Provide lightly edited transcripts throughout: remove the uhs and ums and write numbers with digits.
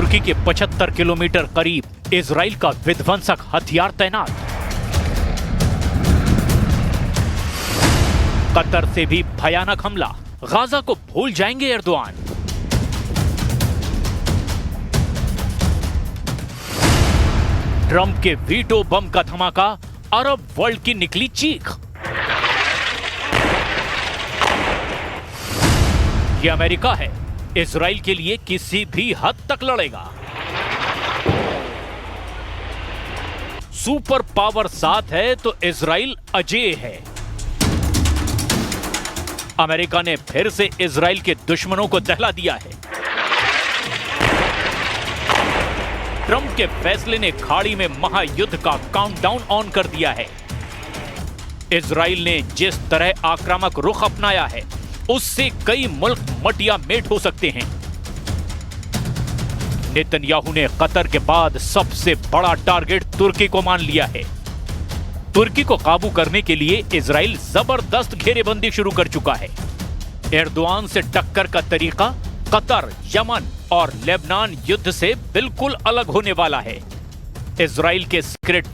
तुर्की के 75 किलोमीटर करीब इजराइल का विध्वंसक हथियार तैनात। कतर से भी भयानक हमला, गाजा को भूल जाएंगे एर्दोआन। ट्रंप के वीटो बम का धमाका, अरब वर्ल्ड की निकली चीख। ये अमेरिका है, इजराइल के लिए किसी भी हद तक लड़ेगा। सुपर पावर साथ है तो इजराइल अजेय है। अमेरिका ने फिर से इजराइल के दुश्मनों को दहला दिया है। ट्रंप के फैसले ने खाड़ी में महायुद्ध का काउंटडाउन ऑन कर दिया है। इजराइल ने जिस तरह आक्रामक रुख अपनाया है, उससे कई मुल्क मटिया मेट हो सकते हैं। नेतन्याहू ने कतर के बाद सबसे बड़ा टारगेट तुर्की को मान लिया है। तुर्की को काबू करने के लिए इजराइल जबरदस्त घेरेबंदी शुरू कर चुका है। एर्दोआन से टक्कर का तरीका कतर, यमन और लेबनान युद्ध से बिल्कुल अलग होने वाला है। इजराइल के सीक्रेट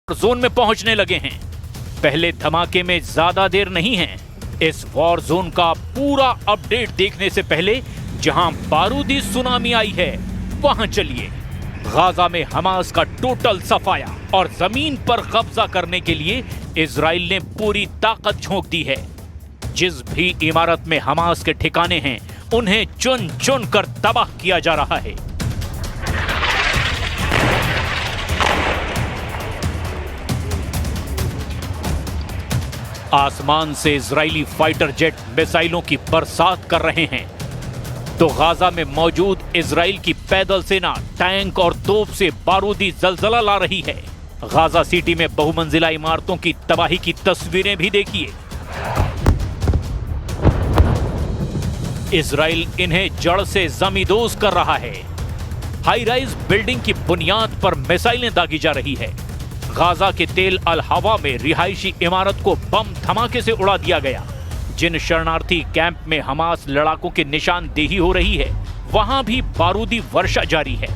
जोन में पहुंचने लगे हैं। पहले धमाके में ज्यादा देर नहीं है। इस वॉर जोन का पूरा अपडेट देखने से पहले जहां बारूदी सुनामी आई है, वहां चलिए। गाजा में हमास का टोटल सफाया और जमीन पर कब्जा करने के लिए इजराइल ने पूरी ताकत झोंक दी है। जिस भी इमारत में हमास के ठिकाने हैं, उन्हें चुन चुन कर तबाह किया जा रहा है। आसमान से इजरायली फाइटर जेट मिसाइलों की बरसात कर रहे हैं, तो गाजा में मौजूद इजराइल की पैदल सेना टैंक और तोप से बारूदी जलजला ला रही है। गाजा सिटी में बहुमंजिला इमारतों की तबाही की तस्वीरें भी देखिए। इजराइल इन्हें जड़ से जमींदोज कर रहा है। हाई राइज बिल्डिंग की बुनियाद पर मिसाइलें दागी जा रही है। गाजा के तेल अल हवा में रिहायशी इमारत को बम धमाके से उड़ा दिया गया। जिन शरणार्थी कैंप में हमास लड़ाकों की निशानदेही हो रही है, वहां भी बारूदी वर्षा जारी है।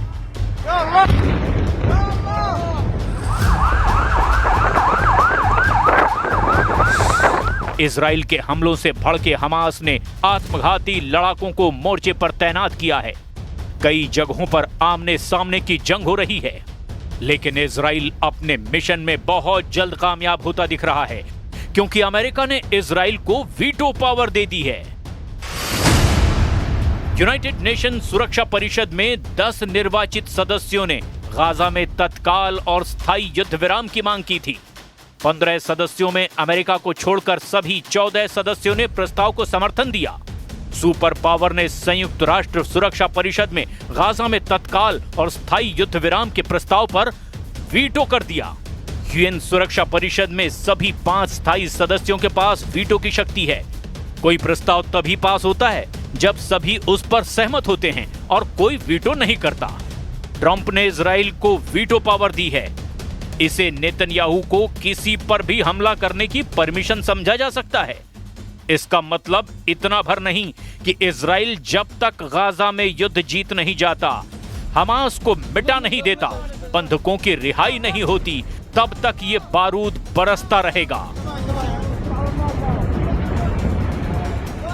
इजराइल के हमलों से भड़के हमास ने आत्मघाती लड़ाकों को मोर्चे पर तैनात किया है। कई जगहों पर आमने सामने की जंग हो रही है, लेकिन इजराइल अपने मिशन में बहुत जल्द कामयाब होता दिख रहा है, क्योंकि अमेरिका ने इजराइल को वीटो पावर दे दी है। यूनाइटेड नेशन सुरक्षा परिषद में 10 निर्वाचित सदस्यों ने गाजा में तत्काल और स्थायी युद्ध विराम की मांग की थी। 15 सदस्यों में अमेरिका को छोड़कर सभी 14 सदस्यों ने प्रस्ताव को समर्थन दिया। सुपर पावर ने संयुक्त राष्ट्र सुरक्षा परिषद में गाजा में तत्काल और स्थायी युद्ध विराम के प्रस्ताव पर वीटो कर दिया। यूएन सुरक्षा परिषद में सभी 5 स्थायी सदस्यों के पास वीटो की शक्ति है। कोई प्रस्ताव तभी पास होता है जब सभी उस पर सहमत होते हैं और कोई वीटो नहीं करता। ट्रंप ने इजराइल को वीटो पावर दी है। इसे नेतन्याहू को किसी पर भी हमला करने की परमिशन समझा जा सकता है। इसका मतलब इतना भर नहीं कि इजराइल जब तक गाजा में युद्ध जीत नहीं जाता, हमास को मिटा नहीं देता, बंधकों की रिहाई नहीं होती, तब तक ये बारूद बरसता रहेगा।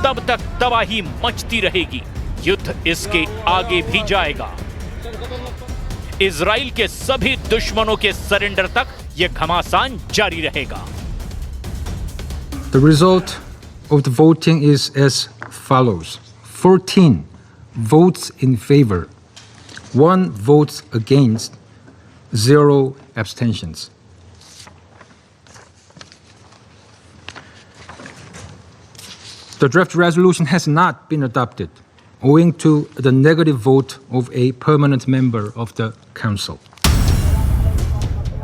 तब तक तबाही मचती रहेगी। युद्ध इसके आगे भी जाएगा। इजराइल के सभी दुश्मनों के सरेंडर तक यह घमासान जारी रहेगा। The result of the voting is as follows: 14 votes in favor, 1 vote against, 0 abstentions. The draft resolution has not been adopted, owing to the negative vote of a permanent member of the Council.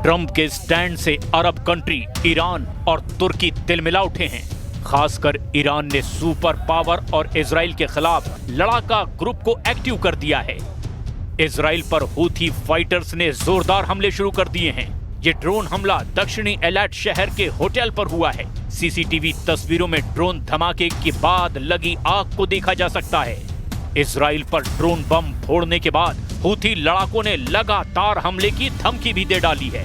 Trump के stand से Arab country Iran और तुर्की तिलमिला उठे हैं। खासकर Iran ने super power और Israel के खिलाफ लड़ाका ग्रुप को एक्टिव कर दिया है। इजराइल पर हूथी फाइटर्स ने जोरदार हमले शुरू कर दिए हैं। ये ड्रोन हमला दक्षिणी एलैट शहर के होटल पर हुआ है। सीसीटीवी तस्वीरों में ड्रोन धमाके के बाद लगी आग को देखा जा सकता है। इजराइल पर ड्रोन बम फोड़ने के बाद हूथी लड़ाकों ने लगातार हमले की धमकी भी दे डाली है।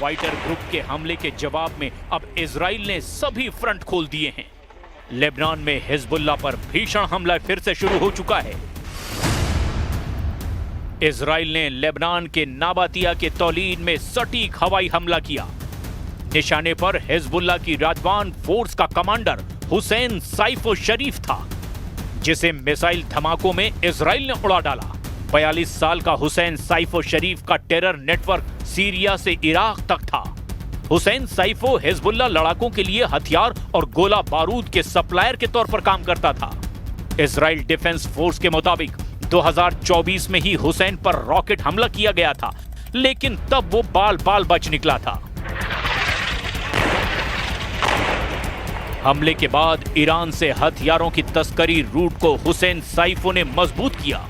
फाइटर ग्रुप के हमले के जवाब में अब इजराइल ने सभी फ्रंट खोल दिए हैं। लेबनान में हिजबुल्लाह पर भीषण हमला फिर से शुरू हो चुका है। इजराइल ने लेबनान के नाबातिया के तौलीन में सटीक हवाई हमला किया। निशाने पर हिजबुल्लाह की राजबान फोर्स का कमांडर हुसैन सैफो शरीफ था, जिसे मिसाइल धमाकों में इजराइल ने उड़ा डाला। 42 साल का हुसैन सैफो शरीफ का टेरर नेटवर्क सीरिया से इराक तक था। हुसैन सैफो हिजबुल्लाह लड़ाकों के लिए हथियार और गोला बारूद के सप्लायर के तौर पर काम करता था। इजराइल डिफेंस फोर्स के मुताबिक 2024 में ही हुसैन पर रॉकेट हमला किया गया था, लेकिन तब वो बाल बाल बच निकला था। हमले के बाद ईरान से हथियारों की तस्करी रूट को हुसैन सैफो ने मजबूत किया।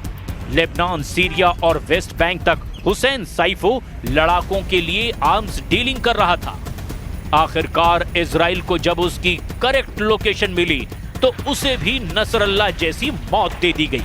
लेबनान, सीरिया और वेस्ट बैंक तक हुसैन सैफो लड़ाकों के लिए आर्म्स डीलिंग कर रहा था। आखिरकार इजराइल को जब उसकी करेक्ट लोकेशन मिली तो उसे भी नसरल्लाह जैसी मौत दे दी गई।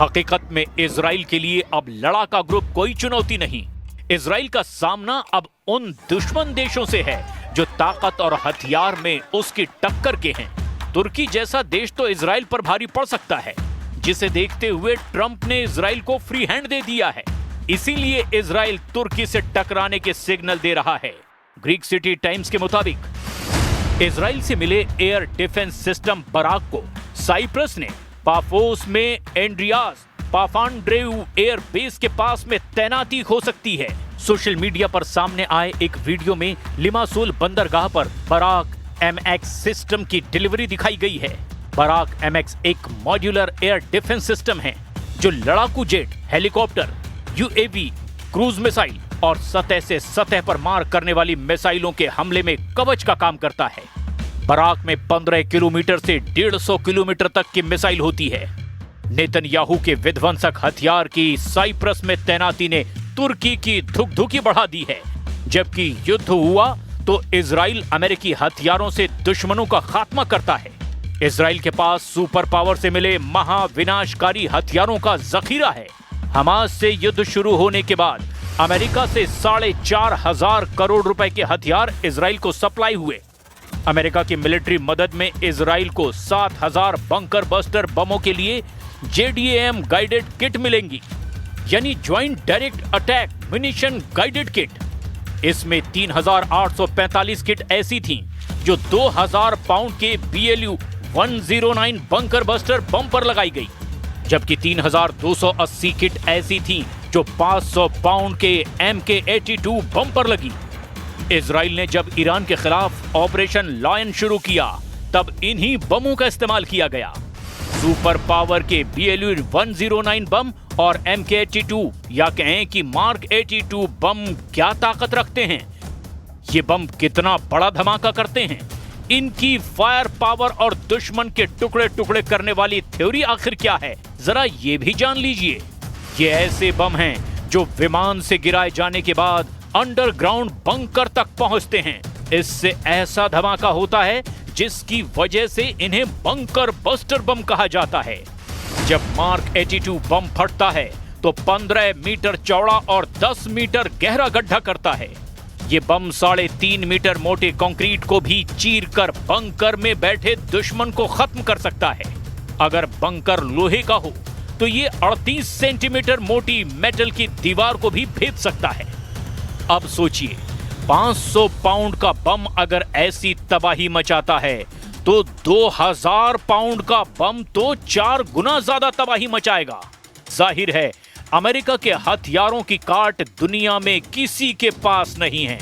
हकीकत में इजराइल के लिए अब लड़ाका ग्रुप कोई चुनौती नहीं। इजराइल का सामना अब उन दुश्मन देशों से है जो ताकत और हथियार में उसकी टक्कर के हैं। तुर्की जैसा देश तो इजराइल पर भारी पड़ सकता है, जिसे देखते हुए ट्रंप ने इजराइल को फ्री हैंड दे दिया है। इसीलिए इजराइल तुर्की से टकराने के सिग्नल दे रहा है। ग्रीक सिटी टाइम्स के मुताबिक इजराइल से मिले एयर डिफेंस सिस्टम बराक को साइप्रस ने पाफोस में एंड्रियास पाफांड्रेउ एयर बेस के पास में तैनाती हो सकती है। सोशल मीडिया पर सामने आए एक वीडियो में लिमासोल बंदरगाह पर बराक MX सिस्टम की डिलीवरी दिखाई गई है। बराक MX एक मॉड्यूलर एयर डिफेंस सिस्टम है जो लड़ाकू jet, helicopter, UAV, cruise missile और सतह से सतह पर मार करने वाली मिसाइलों के हमले में कवच का काम करता है। बराक में 15 किलोमीटर से 150 किलोमीटर तक की मिसाइल होती है। नेतन्याहू के विध्वंसक हथियार की साइप्रस में तैनाती ने तुर्की की धुकधुकी बढ़ा दी है। जबकि युद्ध हुआ तो इजराइल अमेरिकी हथियारों से दुश्मनों का खात्मा करता है। इजराइल के पास सुपर पावर से मिले महाविनाशकारी हथियारों का जखीरा है। हमास से युद्ध शुरू होने के बाद अमेरिका से 4,500 करोड़ रुपए के हथियार इजराइल को सप्लाई हुए। अमेरिका की मिलिट्री मदद में इजराइल को 7,000 बंकर बस्टर बमों के लिए JDAM गाइडेड किट मिलेंगी, यानी joint direct attack munition guided kit. इसमें 3,845 किट ऐसी थीं जो 2,000 पाउंड के BLU 109 बंकर बस्टर बम पर लगाई गई, जबकि 3,280 किट ऐसी थीं जो 500 पाउंड के MK-82 बम पर लगी। इजराइल ने जब ईरान के खिलाफ ऑपरेशन लायन शुरू किया तब इन्हीं बमों का इस्तेमाल किया गया। सुपर पावर के BLU 109 बम और MK-82 या कहें कि मार्क 82 बम क्या ताकत रखते हैं, ये बम कितना बड़ा धमाका करते हैं, इनकी फायर पावर और दुश्मन के टुकड़े टुकड़े करने वाली थ्योरी आखिर क्या है, जरा ये भी जान लीजिए। ये ऐसे बम हैं जो विमान से गिराए जाने के बाद अंडरग्राउंड बंकर तक पहुंचते हैं। इससे ऐसा धमाका होता है जिसकी वजह से इन्हें बंकर बस्टर बम कहा जाता है। जब मार्क 82 बम फटता है तो 15 मीटर चौड़ा और 10 मीटर गहरा गड्ढा करता है। ये बम 3.5 मीटर मोटे कंक्रीट को भी चीरकर बंकर में बैठे दुश्मन को खत्म कर सकता है। अगर बंकर लोहे का हो तो ये 38 सेंटीमीटर मोटी मेटल की दीवार को भी भेद सकता है। अब सोचिए, 500 पाउंड का बम अगर ऐसी तबाही मचाता है तो 2000 पाउंड का बम तो 4 गुना ज्यादा तबाही मचाएगा। जाहिर है अमेरिका के हथियारों की काट दुनिया में किसी के पास नहीं है।